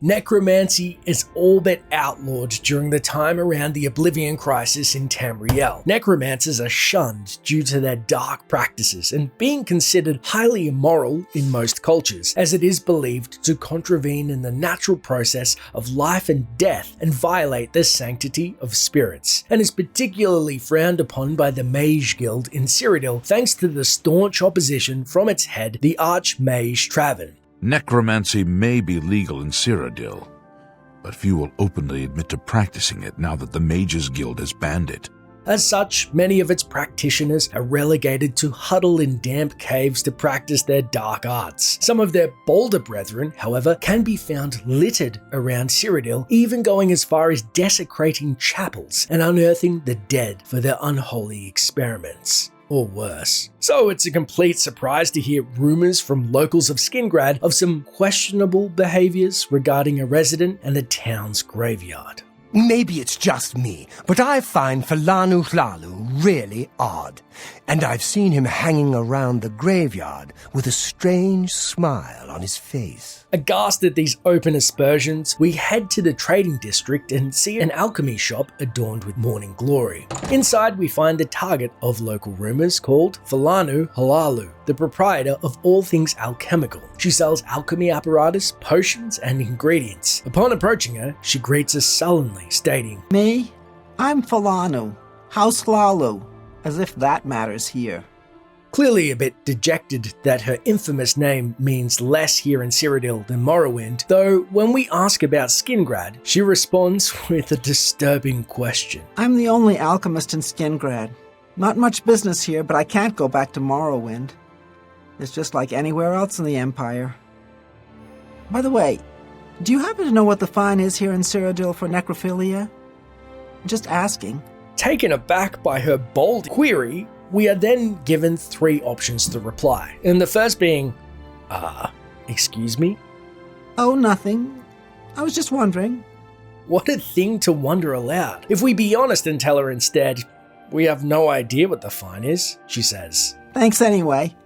Necromancy is all but outlawed during the time around the Oblivion crisis in Tamriel. Necromancers are shunned due to their dark practices and being considered highly immoral in most cultures, as it is believed to contravene in the natural process of life and death and violate the sanctity of spirits, and is particularly frowned upon by the Mage Guild in Cyrodiil thanks to the staunch opposition from its head, the Archmage Traven. Necromancy may be legal in Cyrodiil, but few will openly admit to practicing it now that the Mages Guild has banned it. As such, many of its practitioners are relegated to huddle in damp caves to practice their dark arts. Some of their bolder brethren, however, can be found littered around Cyrodiil, even going as far as desecrating chapels and unearthing the dead for their unholy experiments. Or worse. So it's a complete surprise to hear rumours from locals of Skingrad of some questionable behaviours regarding a resident and the town's graveyard. Maybe it's just me, but I find Flaanu of Hlaalu really odd, and I've seen him hanging around the graveyard with a strange smile on his face. Aghast at these open aspersions, we head to the trading district and see an alchemy shop adorned with morning glory. Inside we find the target of local rumours called Flaanu of Hlaalu, the proprietor of all things alchemical. She sells alchemy apparatus, potions, and ingredients. Upon approaching her, she greets us sullenly, stating, "Me? I'm Flaanu, House Hlaalu, as if that matters here." Clearly a bit dejected that her infamous name means less here in Cyrodiil than Morrowind, though when we ask about Skingrad, she responds with a disturbing question. "I'm the only alchemist in Skingrad. Not much business here, but I can't go back to Morrowind. It's just like anywhere else in the Empire. By the way, do you happen to know what the fine is here in Cyrodiil for necrophilia? Just asking." Taken aback by her bold query, we are then given three options to reply, and the first being, excuse me? "Oh, nothing. I was just wondering." What a thing to wonder aloud. If we be honest and tell her instead, "We have no idea what the fine is," she says. "Thanks anyway."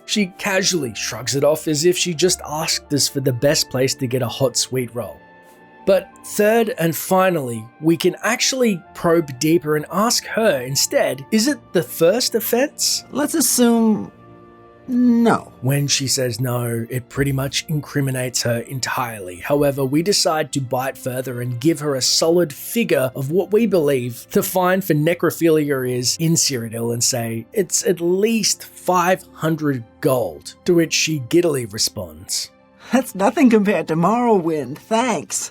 She casually shrugs it off as if she just asked us for the best place to get a hot sweet roll. But third and finally, we can actually probe deeper and ask her instead, is it the first offense? Let's assume no. When she says no, it pretty much incriminates her entirely. However, we decide to bite further and give her a solid figure of what we believe the fine for necrophilia is in Cyrodiil and say it's at least 500 gold, to which she giddily responds, "That's nothing compared to Morrowind, thanks."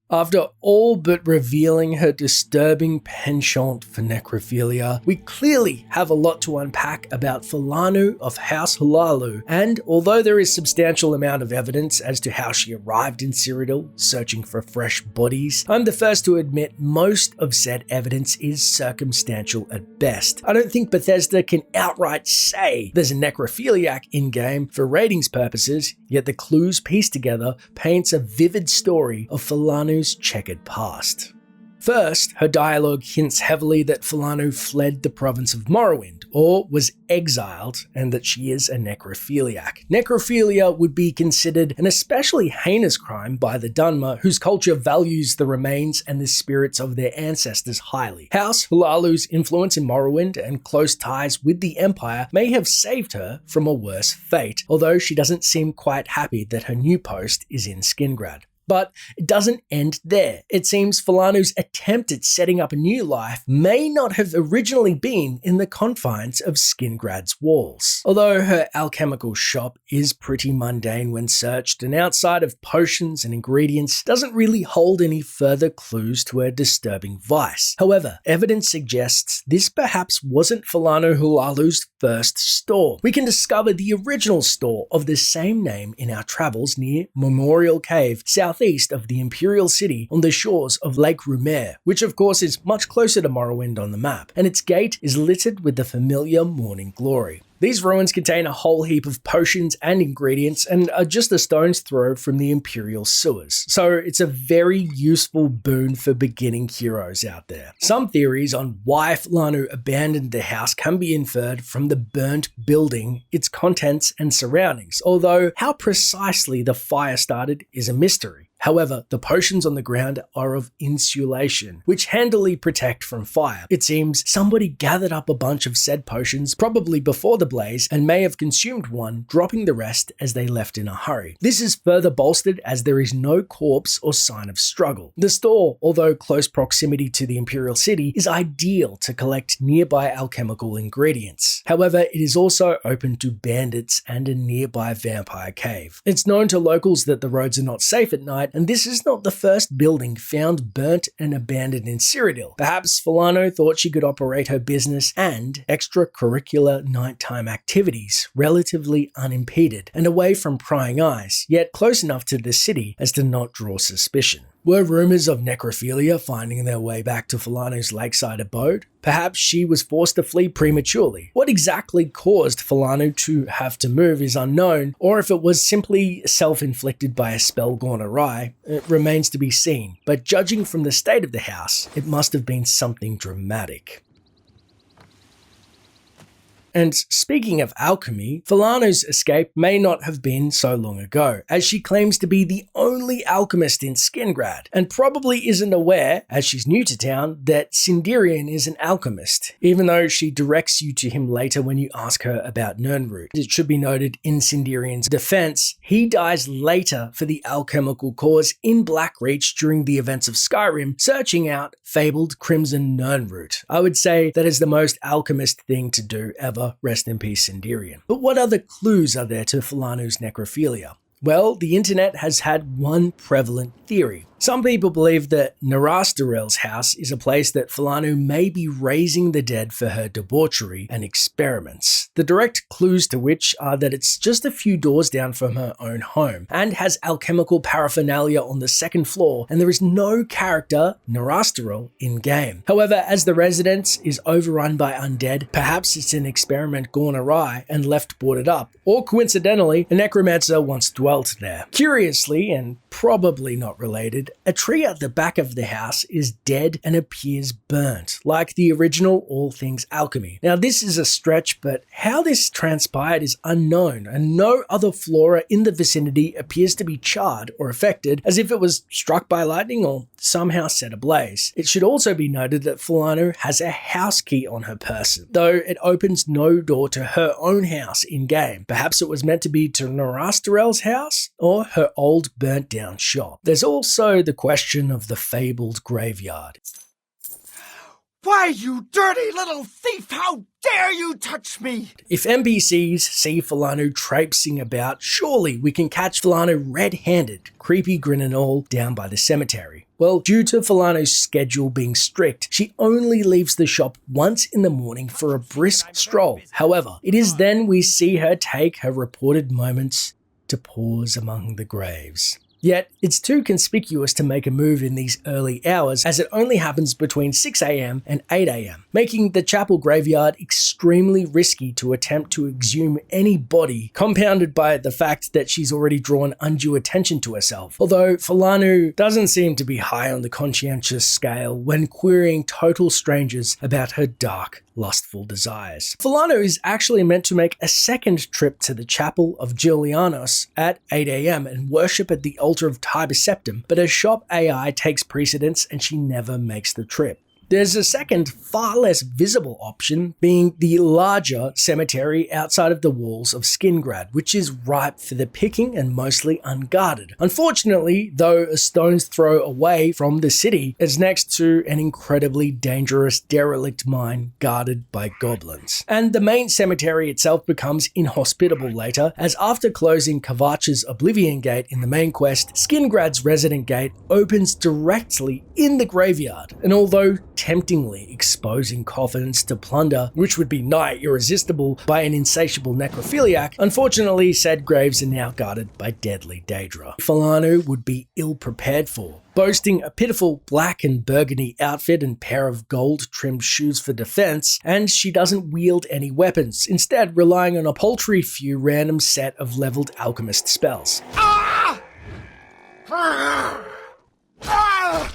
After all but revealing her disturbing penchant for necrophilia, we clearly have a lot to unpack about Flaanu of House Hlaalu, and although there is substantial amount of evidence as to how she arrived in Cyrodiil searching for fresh bodies, I'm the first to admit most of said evidence is circumstantial at best. I don't think Bethesda can outright say there's a necrophiliac in-game for ratings purposes, yet the clues pieced together paints a vivid story of Flaanu checkered past. First, her dialogue hints heavily that Flaanu fled the province of Morrowind, or was exiled, and that she is a necrophiliac. Necrophilia would be considered an especially heinous crime by the Dunmer, whose culture values the remains and the spirits of their ancestors highly. House Hlaalu's influence in Morrowind and close ties with the Empire may have saved her from a worse fate, although she doesn't seem quite happy that her new post is in Skingrad. But it doesn't end there. It seems Flanu's attempt at setting up a new life may not have originally been in the confines of Skingrad's walls. Although her alchemical shop is pretty mundane when searched, and outside of potions and ingredients, doesn't really hold any further clues to her disturbing vice. However, evidence suggests this perhaps wasn't Flaanu of Hlaalu's first store. We can discover the original store of the same name in our travels near Memorial Cave, southeast of the Imperial City on the shores of Lake Rumer, which of course is much closer to Morrowind on the map, and its gate is littered with the familiar morning glory. These ruins contain a whole heap of potions and ingredients and are just a stone's throw from the Imperial sewers, so it's a very useful boon for beginning heroes out there. Some theories on why Flaanu abandoned the house can be inferred from the burnt building, its contents and surroundings, although how precisely the fire started is a mystery. However, the potions on the ground are of insulation, which handily protect from fire. It seems somebody gathered up a bunch of said potions probably before the blaze and may have consumed one, dropping the rest as they left in a hurry. This is further bolstered as there is no corpse or sign of struggle. The store, although close proximity to the Imperial City, is ideal to collect nearby alchemical ingredients. However, it is also open to bandits and a nearby vampire cave. It's known to locals that the roads are not safe at night, and this is not the first building found burnt and abandoned in Cyrodiil. Perhaps Flaanu thought she could operate her business and extracurricular nighttime activities relatively unimpeded and away from prying eyes, yet close enough to the city as to not draw suspicion. Were rumors of necrophilia finding their way back to Flanu's lakeside abode? Perhaps she was forced to flee prematurely. What exactly caused Flaanu to have to move is unknown, or if it was simply self-inflicted by a spell gone awry, it remains to be seen. But judging from the state of the house, it must have been something dramatic. And speaking of alchemy, Flanu's escape may not have been so long ago, as she claims to be the only alchemist in Skingrad, and probably isn't aware, as she's new to town, that Sindirian is an alchemist, even though she directs you to him later when you ask her about Nirnroot. It should be noted, in Sindirian's defense, he dies later for the alchemical cause in Blackreach during the events of Skyrim, searching out fabled Crimson Nirnroot. I would say that is the most alchemist thing to do ever. Rest in peace, Sindirian. But what other clues are there to Flanu's necrophilia? Well, the internet has had one prevalent theory. Some people believe that Narastaril's house is a place that Flaanu may be raising the dead for her debauchery and experiments. The direct clues to which are that it's just a few doors down from her own home and has alchemical paraphernalia on the second floor, and there is no character Narastiril in-game. However, as the residence is overrun by undead, perhaps it's an experiment gone awry and left boarded up, or coincidentally, a necromancer once dwelt there. Curiously, and probably not related, a tree at the back of the house is dead and appears burnt, like the original All Things Alchemy. Now, this is a stretch, but how this transpired is unknown, and no other flora in the vicinity appears to be charred or affected, as if it was struck by lightning or somehow set ablaze. It should also be noted that Flaanu has a house key on her person, though it opens no door to her own house in-game. Perhaps it was meant to be to Narastaril's house, or her old burnt-down shop. There's also the question of the fabled graveyard. Why, you dirty little thief! How dare you touch me! If NPCs see Flaanu traipsing about, surely we can catch Flaanu red-handed, creepy grin and all, down by the cemetery. Well, due to Flanu's schedule being strict, she only leaves the shop once in the morning for a brisk stroll. However, it is then we see her take her reported moments to pause among the graves. Yet, it's too conspicuous to make a move in these early hours, as it only happens between 6 AM and 8 AM, making the chapel graveyard extremely risky to attempt to exhume any body, compounded by the fact that she's already drawn undue attention to herself. Although Flaanu doesn't seem to be high on the conscientious scale when querying total strangers about her dark, lustful desires. Flaanu is actually meant to make a second trip to the chapel of Julianos at 8 AM and worship at the altar of Tiber Septim, but her shop AI takes precedence and she never makes the trip. There's a second, far less visible option, being the larger cemetery outside of the walls of Skingrad, which is ripe for the picking and mostly unguarded. Unfortunately, though, a stone's throw away from the city is next to an incredibly dangerous derelict mine guarded by goblins. And the main cemetery itself becomes inhospitable later, as after closing Kavach's Oblivion gate in the main quest, Skingrad's resident gate opens directly in the graveyard, and although temptingly exposing coffins to plunder, which would be nigh irresistible by an insatiable necrophiliac, unfortunately said graves are now guarded by deadly Daedra. Flaanu would be ill-prepared for, boasting a pitiful black and burgundy outfit and pair of gold-trimmed shoes for defense, and she doesn't wield any weapons, instead relying on a paltry few random set of leveled alchemist spells. Ah! Ah! Ah!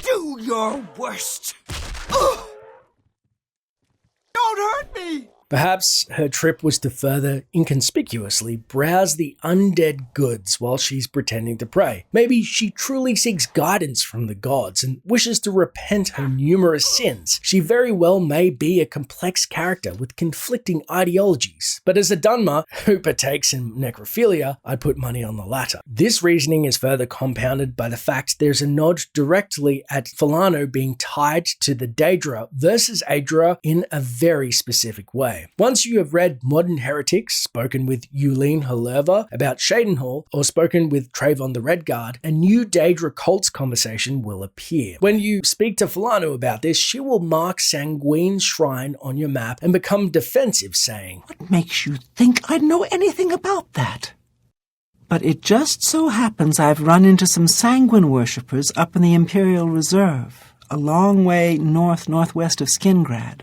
Do your worst. Ugh. Don't hurt me! Perhaps her trip was to further inconspicuously browse the undead goods while she's pretending to pray. Maybe she truly seeks guidance from the gods and wishes to repent her numerous sins. She very well may be a complex character with conflicting ideologies, but as a Dunmer who partakes in necrophilia, I'd put money on the latter. This reasoning is further compounded by the fact there's a nod directly at Flaanu being tied to the Daedra versus Aedra in a very specific way. Once you have read Modern Heretics, spoken with Yulene Halerva about Shadenhall, or spoken with Trayvon the Redguard, a new Daedra cults conversation will appear. When you speak to Flaanu about this, she will mark Sanguine's shrine on your map and become defensive, saying, "What makes you think I'd know anything about that?" But it just so happens I've run into some Sanguine worshippers up in the Imperial Reserve, a long way northwest of Skingrad.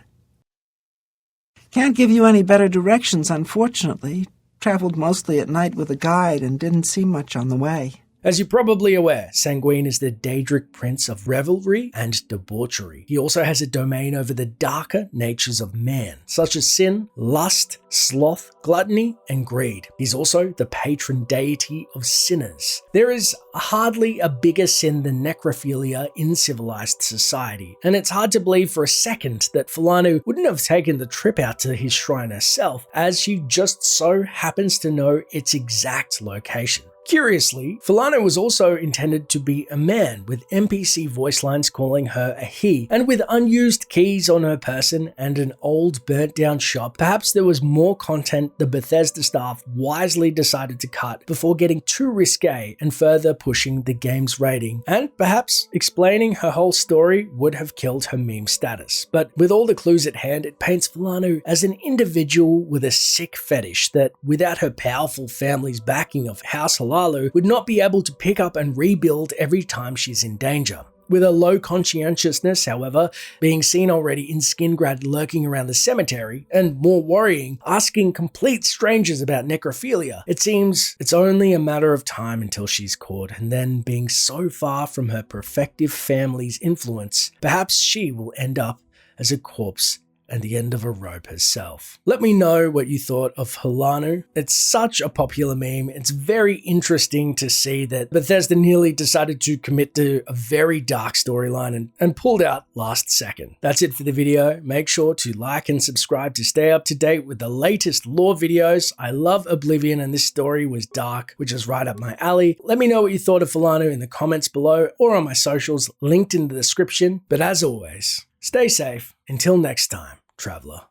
Can't give you any better directions, unfortunately. Traveled mostly at night with a guide and didn't see much on the way. As you're probably aware, Sanguine is the Daedric prince of revelry and debauchery. He also has a domain over the darker natures of man, such as sin, lust, sloth, gluttony, and greed. He's also the patron deity of sinners. There is hardly a bigger sin than necrophilia in civilized society, and it's hard to believe for a second that Flaanu wouldn't have taken the trip out to his shrine herself, as she just so happens to know its exact location. Curiously, Flaanu was also intended to be a man, with NPC voice lines calling her a he, and with unused keys on her person and an old burnt down shop. Perhaps there was more content the Bethesda staff wisely decided to cut before getting too risque and further pushing the game's rating, and perhaps explaining her whole story would have killed her meme status. But with all the clues at hand, it paints Flaanu as an individual with a sick fetish that, without her powerful family's backing of House Hlaalu, would not be able to pick up and rebuild every time she's in danger. With a low conscientiousness, however, being seen already in Skingrad lurking around the cemetery, and more worrying, asking complete strangers about necrophilia, it seems it's only a matter of time until she's caught, and then being so far from her perfective family's influence, perhaps she will end up as a corpse and the end of a rope herself. Let me know what you thought of Hlaalu. It's such a popular meme. It's very interesting to see that Bethesda nearly decided to commit to a very dark storyline and pulled out last second. That's it for the video. Make sure to like and subscribe to stay up to date with the latest lore videos. I love Oblivion and this story was dark, which is right up my alley. Let me know what you thought of Hlaalu in the comments below or on my socials linked in the description. But as always, stay safe. Until next time, traveler.